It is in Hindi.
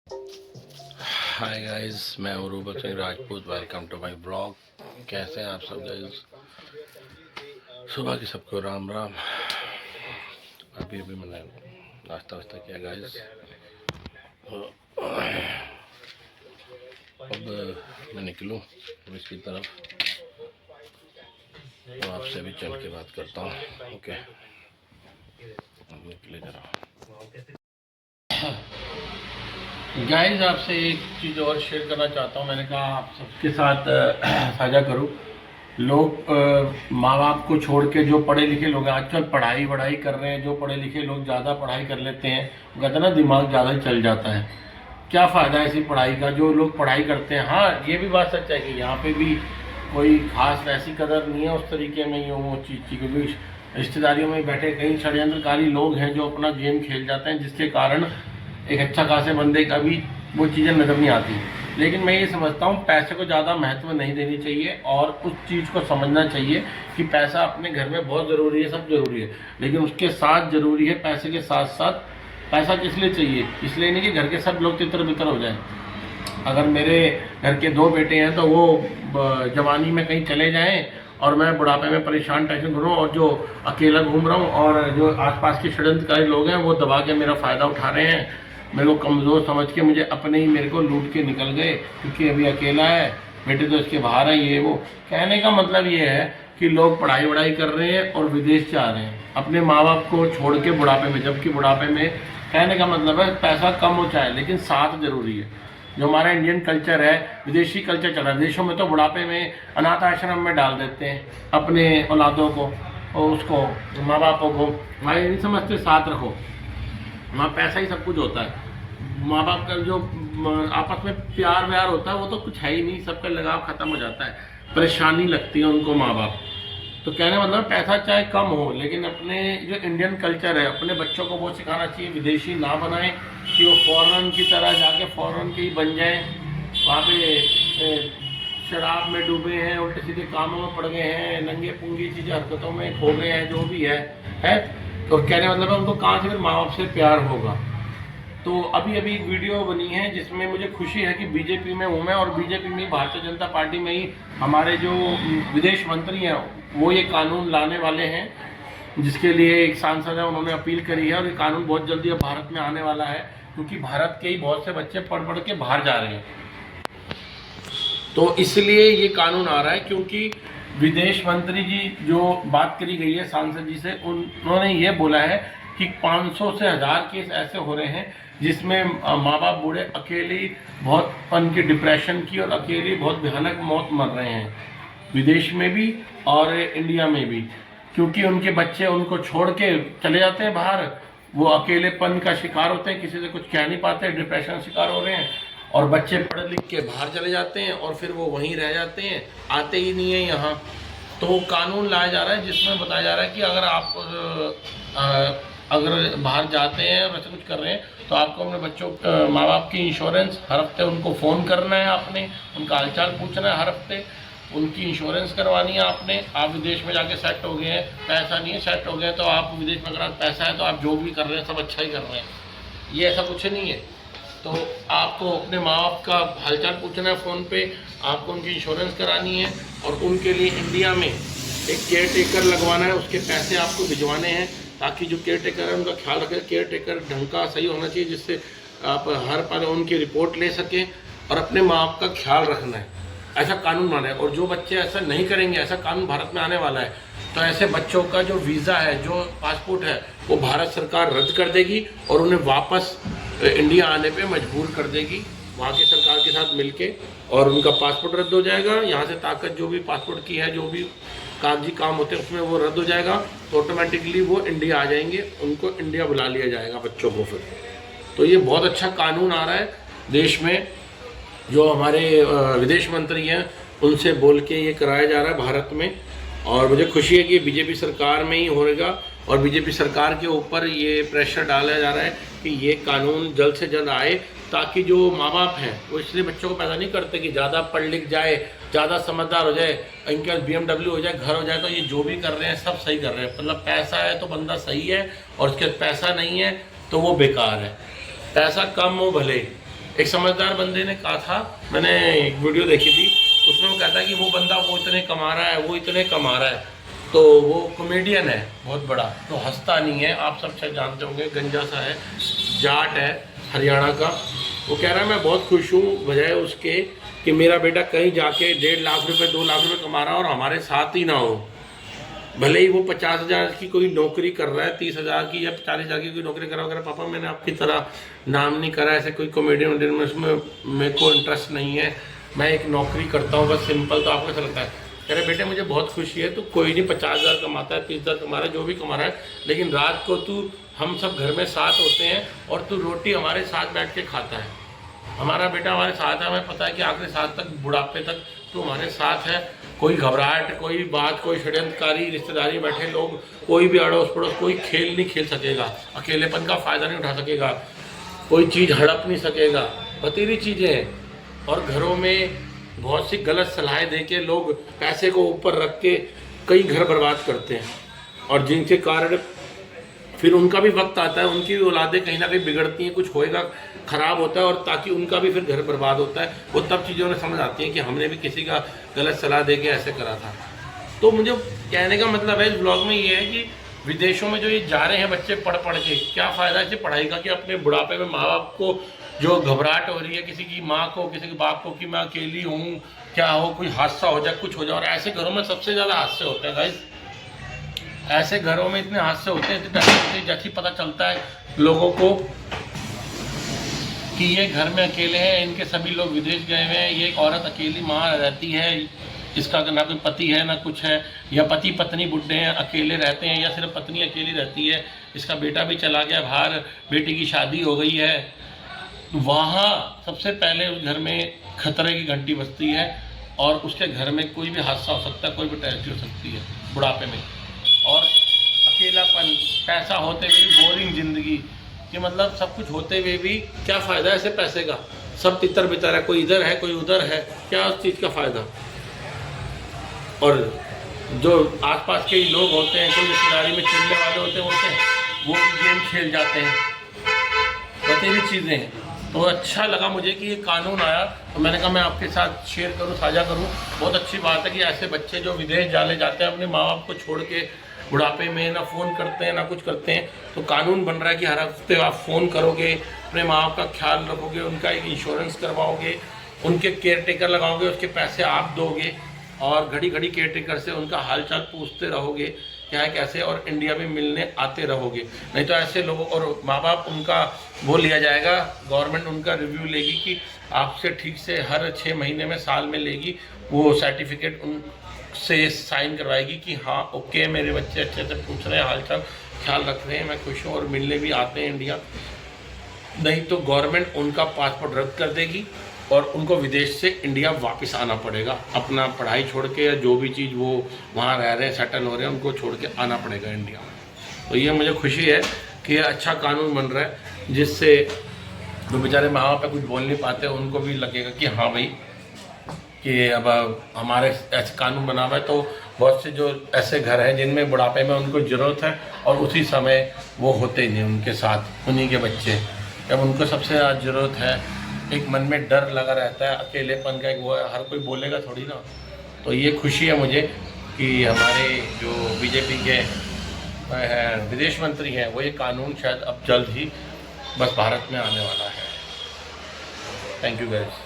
हाय गाइस, मैं हूँ Rubak Singh Rajput. Welcome to my blog. कैसे हैं आप सब गाइस? सुबह की सबको राम राम। अभी मैंने नाश्ता वास्ता किया गाइस। अब मैं निकलूँ इसकी तरफ, तो आपसे भी चल के बात करता हूँ। ओके, निकले जरा। गाइस, आपसे एक चीज़ और शेयर करना चाहता हूँ। मैंने कहा आप सबके साथ साझा करूँ। लोग माँ बाप को छोड़ के, जो पढ़े लिखे लोग हैं आजकल पढ़ाई वढ़ाई कर रहे हैं, जो पढ़े लिखे लोग ज़्यादा पढ़ाई कर लेते हैं, वो कहते हैं ना दिमाग ज़्यादा ही चल जाता है। क्या फ़ायदा है ऐसी पढ़ाई का? जो लोग पढ़ाई करते हैं, हाँ ये भी बात सच है कि यहाँ पे भी कोई खास वैसी कदर नहीं है उस तरीके में ही वो चीज़ की, क्योंकि रिश्तेदारियों में बैठे कई षड्यंत्रकारी लोग हैं जो अपना गेम खेल जाते हैं, जिसके कारण एक अच्छा खासे बंदे का भी वो चीज़ें नज़र नहीं आती। लेकिन मैं ये समझता हूँ पैसे को ज़्यादा महत्व नहीं देनी चाहिए और उस चीज़ को समझना चाहिए कि पैसा अपने घर में बहुत ज़रूरी है, सब ज़रूरी है, लेकिन उसके साथ ज़रूरी है पैसे के साथ साथ पैसा किस लिए चाहिए? इसलिए नहीं कि घर के सब लोग तितर बितर हो जाएं। अगर मेरे घर के 2 बेटे हैं तो वो जवानी में कहीं चले जाएं और मैं बुढ़ापे में परेशान टेंशन घूरूँ, और जो अकेला घूम रहा हूँ और जो आसपास के षड्यंत्रकारी लोग हैं वो दबा के मेरा फ़ायदा उठा रहे हैं, मेरे को कमज़ोर समझ के मुझे अपने ही मेरे को लूट के निकल गए क्योंकि अभी अकेला है, बेटे तो इसके बाहर हैं, ये वो। कहने का मतलब ये है कि लोग पढ़ाई वढ़ाई कर रहे हैं और विदेश जा रहे हैं अपने माँ बाप को छोड़ के बुढ़ापे में, जबकि बुढ़ापे में कहने का मतलब है पैसा कम हो चाहे लेकिन साथ ज़रूरी है। जो हमारा इंडियन कल्चर है, विदेशी कल्चर चल रहा है। देशों में तो बुढ़ापे में अनाथ आश्रम में डाल देते हैं अपने औलादों को और उसको माँ बापों को। भाई नहीं समझते साथ रखो, वहाँ पैसा ही सब कुछ होता है। माँ बाप का जो आपस में प्यार व्यार होता है वो तो कुछ है ही नहीं, सबका लगाव खत्म हो जाता है, परेशानी लगती है उनको माँ बाप। तो कहने मतलब पैसा चाहे कम हो लेकिन अपने जो इंडियन कल्चर है अपने बच्चों को वो सिखाना चाहिए, विदेशी ना बनाएं कि वो फॉरेन की तरह जाके फॉरेन के ही बन जाएं, वहाँ पे शराब में डूबे हैं, उल्टे सीधे कामों में पड़ गए हैं, नंगे पुंगी चीज़ें हरकतों में खो गए हैं, जो भी है। तो कहने मतलब है उनको कहाँ से फिर माँ बाप से प्यार होगा। तो अभी अभी एक वीडियो बनी है जिसमें मुझे खुशी है कि बीजेपी में हूँ मैं, और बीजेपी में भारतीय जनता पार्टी में ही हमारे जो विदेश मंत्री हैं वो ये कानून लाने वाले हैं, जिसके लिए एक सांसद है उन्होंने अपील करी है, और ये कानून बहुत जल्दी अब भारत में आने वाला है क्योंकि भारत के ही बहुत से बच्चे पढ़ पढ़ के बाहर जा रहे हैं। तो इसलिए ये कानून आ रहा है क्योंकि विदेश मंत्री जी जो बात करी गई है सांसद जी से, उन्होंने ये बोला है कि 500 से 1000 केस ऐसे हो रहे हैं जिसमें माँ बाप बूढ़े अकेली बहुत पन की डिप्रेशन की और अकेली बहुत भयानक मौत मर रहे हैं, विदेश में भी और इंडिया में भी, क्योंकि उनके बच्चे उनको छोड़ के चले जाते हैं बाहर, वो अकेलेपन का शिकार होते हैं, किसी से कुछ कह नहीं पाते, डिप्रेशन शिकार हो रहे हैं, और बच्चे पढ़ लिख के बाहर चले जाते हैं और फिर वो वहीं रह जाते हैं, आते ही नहीं है यहाँ। तो कानून लाया जा रहा है जिसमें बताया जा रहा है कि अगर आप अगर बाहर जाते हैं और ऐसा कुछ कर रहे हैं तो आपको अपने बच्चों माँ बाप की इंश्योरेंस हर हफ्ते उनको फ़ोन करना है, आपने उनका हालचाल पूछना है हर हफ्ते, उनकी इंश्योरेंस करवानी है आपने। आप विदेश में जाके सेट हो गए हैं, पैसा नहीं है, सेट हो गए तो आप विदेश में अगर पैसा है तो आप जो भी कर रहे हैं सब अच्छा ही कर रहे हैं, ये ऐसा कुछ नहीं है। तो आपको अपने माँ बाप का हालचाल पूछना है फ़ोन पे, आपको उनकी इंश्योरेंस करानी है और उनके लिए इंडिया में एक केयर टेकर लगवाना है, उसके पैसे आपको भिजवाने हैं ताकि जो केयर टेकर है उनका ख्याल रखें। केयर टेकर ढंग का सही होना चाहिए जिससे आप हर पल उनकी रिपोर्ट ले सकें और अपने माँ बाप का ख्याल रखना है, ऐसा कानून बना है। और जो बच्चे ऐसा नहीं करेंगे, ऐसा कानून भारत में आने वाला है, तो ऐसे बच्चों का जो वीज़ा है, जो पासपोर्ट है, वो भारत सरकार रद्द कर देगी और उन्हें वापस इंडिया आने पे मजबूर कर देगी वहाँ की सरकार के साथ मिलके, और उनका पासपोर्ट रद्द हो जाएगा। यहाँ से ताकत जो भी पासपोर्ट की है, जो भी कागजी काम होते हैं उसमें वो रद्द हो जाएगा, तो ऑटोमेटिकली वो इंडिया आ जाएंगे, उनको इंडिया बुला लिया जाएगा बच्चों को फिर। तो ये बहुत अच्छा कानून आ रहा है देश में, जो हमारे विदेश मंत्री हैं उनसे बोल के ये कराया जा रहा है भारत में, और मुझे खुशी है कि बीजेपी सरकार में ही होगा और बीजेपी सरकार के ऊपर ये प्रेशर डाला जा रहा है कि ये कानून जल्द से जल्द आए, ताकि जो माँ बाप हैं वो इसलिए बच्चों को पैदा नहीं करते कि ज़्यादा पढ़ लिख जाए, ज़्यादा समझदार हो जाए, इनके पास BMW हो जाए, घर हो जाए, तो ये जो भी कर रहे हैं सब सही कर रहे हैं। मतलब पैसा है तो बंदा सही है और उसके पास पैसा नहीं है तो वो बेकार है। पैसा कम हो भले, एक समझदार बंदे ने कहा था, मैंने एक वीडियो देखी थी, उसमें वो कहता है कि वो बंदा वो इतने कमा रहा है, वो इतने कमा रहा है, तो वो कॉमेडियन है बहुत बड़ा, तो हंसता नहीं है। आप सब शायद जानते होंगे, गंजा सा है, जाट है, हरियाणा का। वो कह रहा है मैं बहुत खुश हूँ बजाय उसके कि मेरा बेटा कहीं जाके 1.5 लाख रुपए 2 लाख रुपए कमा रहा है और हमारे साथ ही ना हो। भले ही वो 50,000 की कोई नौकरी कर रहा है, 30,000 की या 40,000 की कोई नौकरी कर रहा है, पापा मैंने आपकी तरह नाम नहीं करा, ऐसे कोई कॉमेडियन वोडियन में उसमें मेरे को इंटरेस्ट नहीं है, मैं एक नौकरी करता हूँ बस सिंपल। तो आपको ऐसा लगता है, कह रहे बेटे मुझे बहुत खुशी है, तो कोई नहीं 50,000 कमाता है, 30,000 कमा रहा है, जो भी कमा रहा है, लेकिन रात को तू हम सब घर में साथ होते हैं और तू रोटी हमारे साथ बैठ के खाता है। हमारा बेटा हमारे साथ है, हमें पता है कि आखिरी साल तक, बुढ़ापे तक तू हमारे साथ है। कोई घबराहट, कोई बात, कोई षड्यंत्रकारी रिश्तेदारी बैठे लोग, कोई भी अड़ोस पड़ोस, कोई खेल नहीं खेल सकेगा, अकेलेपन का फ़ायदा नहीं उठा सकेगा, कोई चीज़ हड़प नहीं सकेगा, बतेरी चीज़ें हैं। और घरों में बहुत सी गलत सलाहें दे के लोग पैसे को ऊपर रख के कई घर बर्बाद करते हैं, और जिनके कारण फिर उनका भी वक्त आता है, उनकी भी औलादें कहीं ना कहीं बिगड़ती हैं, कुछ होएगा, ख़राब होता है, और ताकि उनका भी फिर घर बर्बाद होता है। वो तब चीज़ों में समझ आती है कि हमने भी किसी का गलत सलाह दे के ऐसे करा था। तो मुझे कहने का मतलब है इस ब्लॉग में ये है कि विदेशों में जो ये जा रहे हैं बच्चे पढ़ के, क्या फ़ायदा है पढ़ाई का कि अपने बुढ़ापे में माँ बाप को जो घबराहट हो रही है, किसी की माँ को, किसी के बाप को कि मैं अकेली हूँ, क्या हो, कोई हादसा हो जाए, कुछ हो जाए। और ऐसे घरों में सबसे ज़्यादा हादसे होते हैं गाइस, ऐसे घरों में इतने हादसे होते हैं, इतने होते हैं, जैसे पता चलता है लोगों को कि ये घर में अकेले हैं, इनके सभी लोग विदेश गए हुए हैं, ये एक औरत अकेली माँ रहती है, इसका ना कोई पति है ना कुछ है, या पति पत्नी बुढ़े हैं अकेले रहते हैं, या सिर्फ पत्नी अकेली रहती है, इसका बेटा भी चला गया बाहर, बेटी की शादी हो गई है। वहाँ सबसे पहले उस घर में खतरे की घंटी बजती है, और उसके घर में कोई भी हादसा हो सकता है, कोई भी ट्रेजेडी हो सकती है बुढ़ापे में। और अकेलापन, पैसा होते हुए भी बोरिंग ज़िंदगी, कि मतलब सब कुछ होते हुए भी क्या फ़ायदा ऐसे पैसे का, सब तितर बितर है, कोई इधर है कोई उधर है, क्या उस चीज़ का फ़ायदा। और जो आसपास के लोग होते हैं, कोई रिश्तेदारी में चिढ़ने वाले होते हैं, वो गेम खेल जाते हैं, बतेरी चीज़ें हैं। तो अच्छा लगा मुझे कि ये कानून आया, तो मैंने कहा मैं आपके साथ शेयर करूं, साझा करूं। बहुत अच्छी बात है कि ऐसे बच्चे जो विदेश जाने जाते हैं अपने माँ बाप को छोड़ के बुढ़ापे में, ना फ़ोन करते हैं ना कुछ करते हैं, तो कानून बन रहा है कि हर हफ्ते आप फ़ोन करोगे, अपने माँ बाप का ख्याल रखोगे, उनका एक इंश्योरेंस करवाओगे, उनके केयर टेकर लगाओगे, उसके पैसे आप दोगे, और घड़ी घड़ी केयर टेकर से उनका हालचाल पूछते रहोगे क्या है कैसे, और इंडिया में मिलने आते रहोगे। नहीं तो ऐसे लोगों, और माँ बाप उनका वो लिया जाएगा, गवर्नमेंट उनका रिव्यू लेगी कि आपसे ठीक से हर 6 महीने में, साल में लेगी वो सर्टिफिकेट, उनसे साइन करवाएगी कि हाँ ओके मेरे बच्चे अच्छे से पूछ रहे हैं, हालचाल ख्याल रख रहे हैं, मैं खुश हूँ, और मिलने भी आते हैं इंडिया। नहीं तो गवर्नमेंट उनका पासपोर्ट रद्द कर देगी और उनको विदेश से इंडिया वापस आना पड़ेगा, अपना पढ़ाई छोड़ के, या जो भी चीज़ वो वहाँ रह रहे हैं, सेटल हो रहे हैं, उनको छोड़ के आना पड़ेगा इंडिया। तो ये मुझे खुशी है कि ये अच्छा कानून बन रहा है, जिससे जो बेचारे माँ बाप पे कुछ बोल नहीं पाते, उनको भी लगेगा कि हाँ भाई कि अब हमारे ऐसे कानून बना हुआ है। तो बहुत से जो ऐसे घर हैं जिनमें बुढ़ापे में उनको ज़रूरत है, और उसी समय वो होते ही नहीं उनके साथ, उन्हीं के बच्चे, जब उनको सबसे ज़्यादा ज़रूरत है, एक मन में डर लगा रहता है, अकेलेपन का एक वो है, हर कोई बोलेगा थोड़ी ना। तो ये खुशी है मुझे कि हमारे जो बीजेपी के विदेश मंत्री हैं, वो ये कानून शायद अब जल्द ही बस भारत में आने वाला है। Thank you guys.